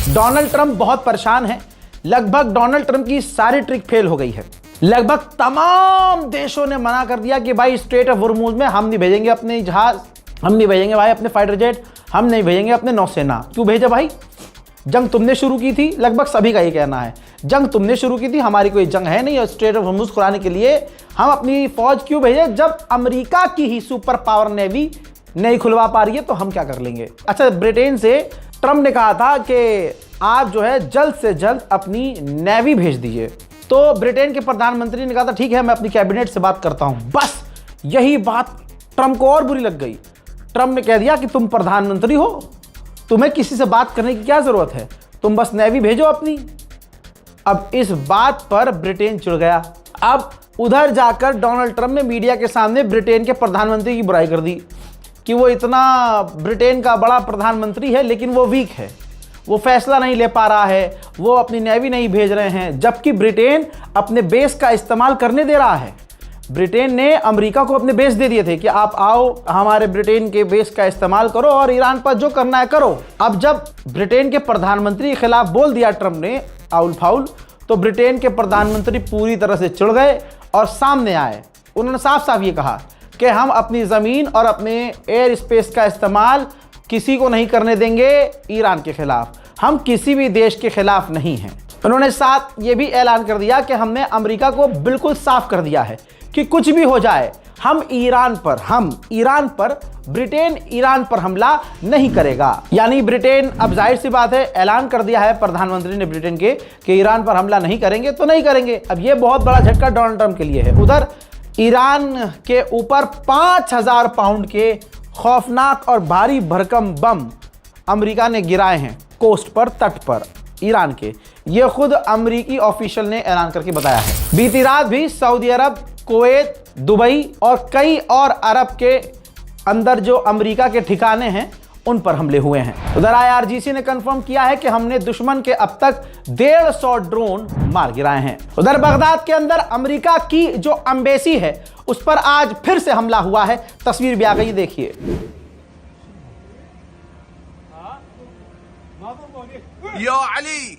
Donald Trump बहुत परेशान है। लगभग डोनाल्ड ट्रंप की सारी ट्रिक फेल हो गई है। लगभग तमाम देशों ने मना कर दिया कि भाई स्ट्रेट ऑफ हॉर्मुज में हम नहीं भेजेंगे अपने जहाज, हम नहीं भेजेंगे भाई अपने फाइटर जेट, हम नहीं भेजेंगे अपने नौसेना। क्यों भेजे भाई? जंग तुमने शुरू की थी। लगभग सभी का ये कहना है, जंग तुमने शुरू की थी, हमारी कोई जंग है नहीं। और स्ट्रेट ऑफ हॉर्मुज खुलाने के लिए हम अपनी फौज क्यों भेजे जब अमेरिका की ही सुपर पावर नेवी नहीं खुलवा पा रही है, तो हम क्या कर लेंगे। अच्छा, ब्रिटेन से ट्रंप ने कहा था कि आप जो है जल्द से जल्द अपनी नेवी भेज दीजिए। तो ब्रिटेन के प्रधानमंत्री ने कहा था ठीक है, मैं अपनी कैबिनेट से बात करता हूं। बस यही बात ट्रंप को और बुरी लग गई। ट्रंप ने कह दिया कि तुम प्रधानमंत्री हो, तुम्हें किसी से बात करने की क्या जरूरत है, तुम बस नेवी भेजो अपनी। अब इस बात पर ब्रिटेन चिढ़ गया। अब उधर जाकर डोनाल्ड ट्रंप ने मीडिया के सामने ब्रिटेन के प्रधानमंत्री की बुराई कर दी कि वो इतना ब्रिटेन का बड़ा प्रधानमंत्री है लेकिन वो वीक है, वो फैसला नहीं ले पा रहा है, वो अपनी नेवी नहीं भेज रहे हैं, जबकि ब्रिटेन अपने बेस का इस्तेमाल करने दे रहा है। ब्रिटेन ने अमेरिका को अपने बेस दे दिए थे कि आप आओ हमारे ब्रिटेन के बेस का इस्तेमाल करो और ईरान पर जो करना है करो। अब जब ब्रिटेन के प्रधानमंत्री के खिलाफ बोल दिया ट्रंप ने आउल फाउल, तो ब्रिटेन के प्रधानमंत्री पूरी तरह से चिढ़ गए और सामने आए। उन्होंने साफ साफ ये कहा कि हम अपनी ज़मीन और अपने एयर स्पेस का इस्तेमाल किसी को नहीं करने देंगे ईरान के खिलाफ, हम किसी भी देश के खिलाफ नहीं हैं। उन्होंने साथ ये भी ऐलान कर दिया कि हमने अमेरिका को बिल्कुल साफ कर दिया है कि कुछ भी हो जाए हम ईरान पर ब्रिटेन ईरान पर हमला नहीं करेगा। यानी ब्रिटेन, अब जाहिर सी बात है, ऐलान कर दिया है प्रधानमंत्री ने ब्रिटेन के कि ईरान पर हमला नहीं करेंगे तो नहीं करेंगे। अब ये बहुत बड़ा झटका डोनाल्ड ट्रंप के लिए है। उधर ईरान के ऊपर 5000 पाउंड के खौफनाक और भारी भरकम बम अमेरिका ने गिराए हैं कोस्ट पर, तट पर ईरान के। ये खुद अमेरिकी ऑफिशियल ने ऐलान करके बताया है। बीती रात भी सऊदी अरब, कुवैत, दुबई और कई और अरब के अंदर जो अमेरिका के ठिकाने हैं उन पर हमले हुए हैं। उधर IRGC ने कंफर्म किया है कि हमने दुश्मन के अब तक 150 ड्रोन मार गिराए हैं। उधर बगदाद के अंदर अमेरिका की जो एम्बेसी है उस पर आज फिर से हमला हुआ है। तस्वीर भी आ गई, देखिए। या अली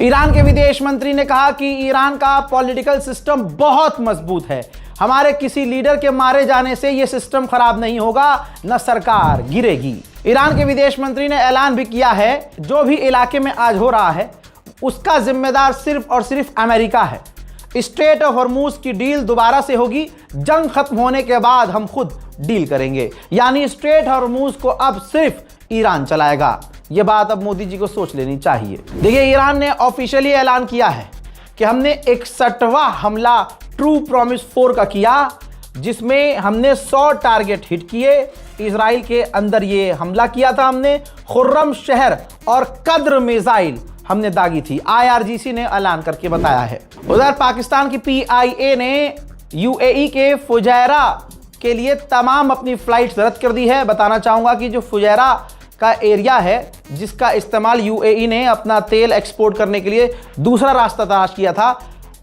ईरान के विदेश मंत्री ने कहा कि ईरान का पॉलिटिकल सिस्टम बहुत मजबूत है, हमारे किसी लीडर के मारे जाने से यह सिस्टम खराब नहीं होगा, न सरकार गिरेगी। ईरान के विदेश मंत्री ने ऐलान भी किया है जो भी इलाके में आज हो रहा है उसका जिम्मेदार सिर्फ और सिर्फ अमेरिका है। स्ट्रेट ऑफ हॉर्मुज की डील दोबारा से होगी, जंग खत्म होने के बाद हम खुद डील करेंगे। यानी स्ट्रेट हॉर्मुज को अब सिर्फ ईरान चलाएगा। यह बात अब मोदी जी को सोच लेनी चाहिए। देखिए, ईरान ने ऑफिशियली ऐलान किया है कि हमने 61वां हमला ट्रू प्रॉमिस 4 का किया, जिसमें हमने 100 टारगेट हिट किए। इजराइल के अंदर ये हमला किया था हमने। खुर्रम शहर और कद्र मिसाइल हमने दागी थी, IRGC ने ऐलान करके बताया है। उधर पाकिस्तान की PIA ने UAE के फुजैरा के लिए तमाम अपनी फ्लाइट्स रद्द कर दी है। बताना चाहूंगा कि जो फुजैरा का एरिया है जिसका इस्तेमाल UAE ने अपना तेल एक्सपोर्ट करने के लिए दूसरा रास्ता तलाश किया था,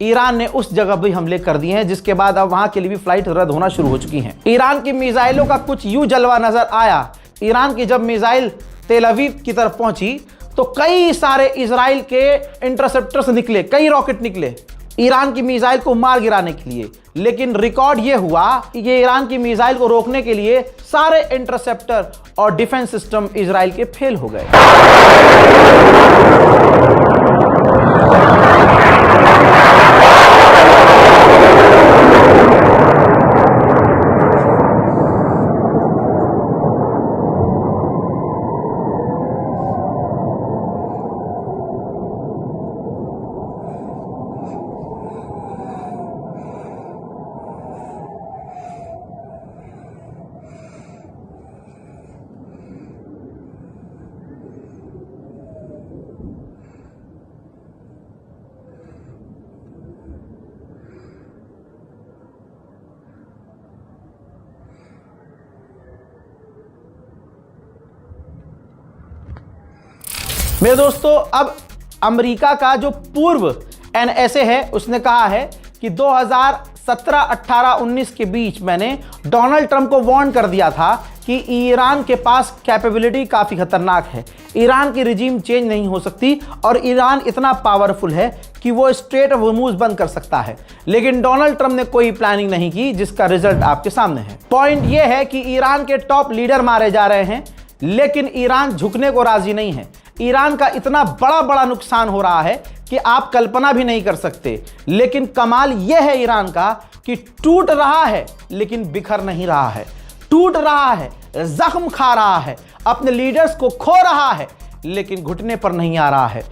ईरान ने उस जगह भी हमले कर दिए हैं, जिसके बाद अब वहां के लिए भी फ्लाइट रद्द होना शुरू हो चुकी हैं। ईरान की मिसाइलों का कुछ यूं जलवा नजर आया। ईरान की जब मिसाइल तेल अवीव की तरफ पहुंची तो कई सारे इजराइल के इंटरसेप्टर्स निकले, कई रॉकेट निकले ईरान की मिसाइल को मार गिराने के लिए। लेकिन रिकॉर्ड यह हुआ कि ये ईरान की मिसाइल को रोकने के लिए सारे इंटरसेप्टर और डिफेंस सिस्टम इजराइल के फेल हो गए। मेरे दोस्तों, अब अमेरिका का जो पूर्व NSA है उसने कहा है कि 2017, 18, 19 के बीच मैंने डोनाल्ड ट्रंप को वार्न कर दिया था कि ईरान के पास कैपेबिलिटी काफ़ी खतरनाक है, ईरान की रिजीम चेंज नहीं हो सकती और ईरान इतना पावरफुल है कि वो स्ट्रेट ऑफ होर्मुज बंद कर सकता है। लेकिन डोनाल्ड ट्रंप ने कोई प्लानिंग नहीं की, जिसका रिजल्ट आपके सामने है। पॉइंट ये है कि ईरान के टॉप लीडर मारे जा रहे हैं, लेकिन ईरान झुकने को राजी नहीं है। ईरान का इतना बड़ा बड़ा नुकसान हो रहा है कि आप कल्पना भी नहीं कर सकते। लेकिन कमाल यह है ईरान का कि टूट रहा है लेकिन बिखर नहीं रहा है, टूट रहा है, जख्म खा रहा है, अपने लीडर्स को खो रहा है, लेकिन घुटने पर नहीं आ रहा है।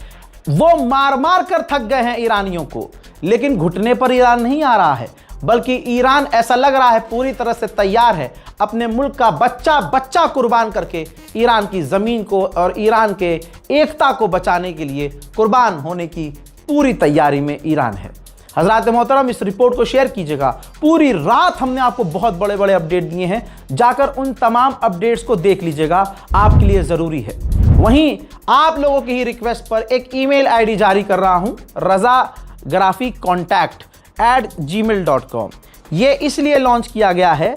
वो मार मार कर थक गए हैं ईरानियों को, लेकिन घुटने पर ईरान नहीं आ रहा है, बल्कि ईरान ऐसा लग रहा है पूरी तरह से तैयार है अपने मुल्क का बच्चा बच्चा कुर्बान करके ईरान की ज़मीन को और ईरान के एकता को बचाने के लिए कुर्बान होने की पूरी तैयारी में ईरान है। हज़रात मोहतरम, इस रिपोर्ट को शेयर कीजिएगा। पूरी रात हमने आपको बहुत बड़े बड़े अपडेट दिए हैं, जाकर उन तमाम अपडेट्स को देख लीजिएगा, आपके लिए ज़रूरी है। वहीं आप लोगों की ही रिक्वेस्ट पर एक ईमेल आईडी जारी कर रहा हूं, razagraficontact@gmail.com। ये इसलिए लॉन्च किया गया है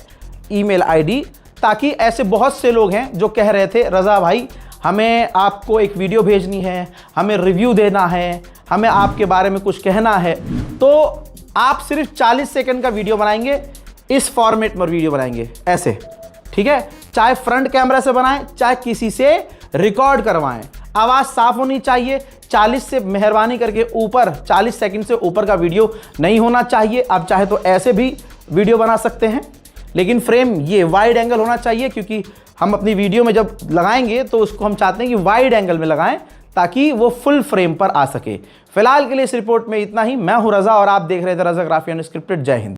ईमेल आईडी, ताकि ऐसे बहुत से लोग हैं जो कह रहे थे रज़ा भाई हमें आपको एक वीडियो भेजनी है, हमें रिव्यू देना है, हमें आपके बारे में कुछ कहना है, तो आप सिर्फ 40 सेकंड का वीडियो बनाएंगे, इस फॉर्मेट में वीडियो बनाएंगे ऐसे, ठीक है। चाहे फ्रंट कैमरा से बनाएं, चाहे किसी से रिकॉर्ड करवाएं, आवाज़ साफ होनी चाहिए। 40 से मेहरबानी करके ऊपर 40 सेकंड से ऊपर का वीडियो नहीं होना चाहिए। आप चाहे तो ऐसे भी वीडियो बना सकते हैं, लेकिन फ्रेम ये वाइड एंगल होना चाहिए, क्योंकि हम अपनी वीडियो में जब लगाएंगे तो उसको हम चाहते हैं कि वाइड एंगल में लगाएं ताकि वो फुल फ्रेम पर आ सके। फिलहाल के लिए इस रिपोर्ट में इतना ही। मैं हूं रज़ा और आप देख रहे थे रज़ा ग्राफी अनस्क्रिप्टेड। जय हिंद।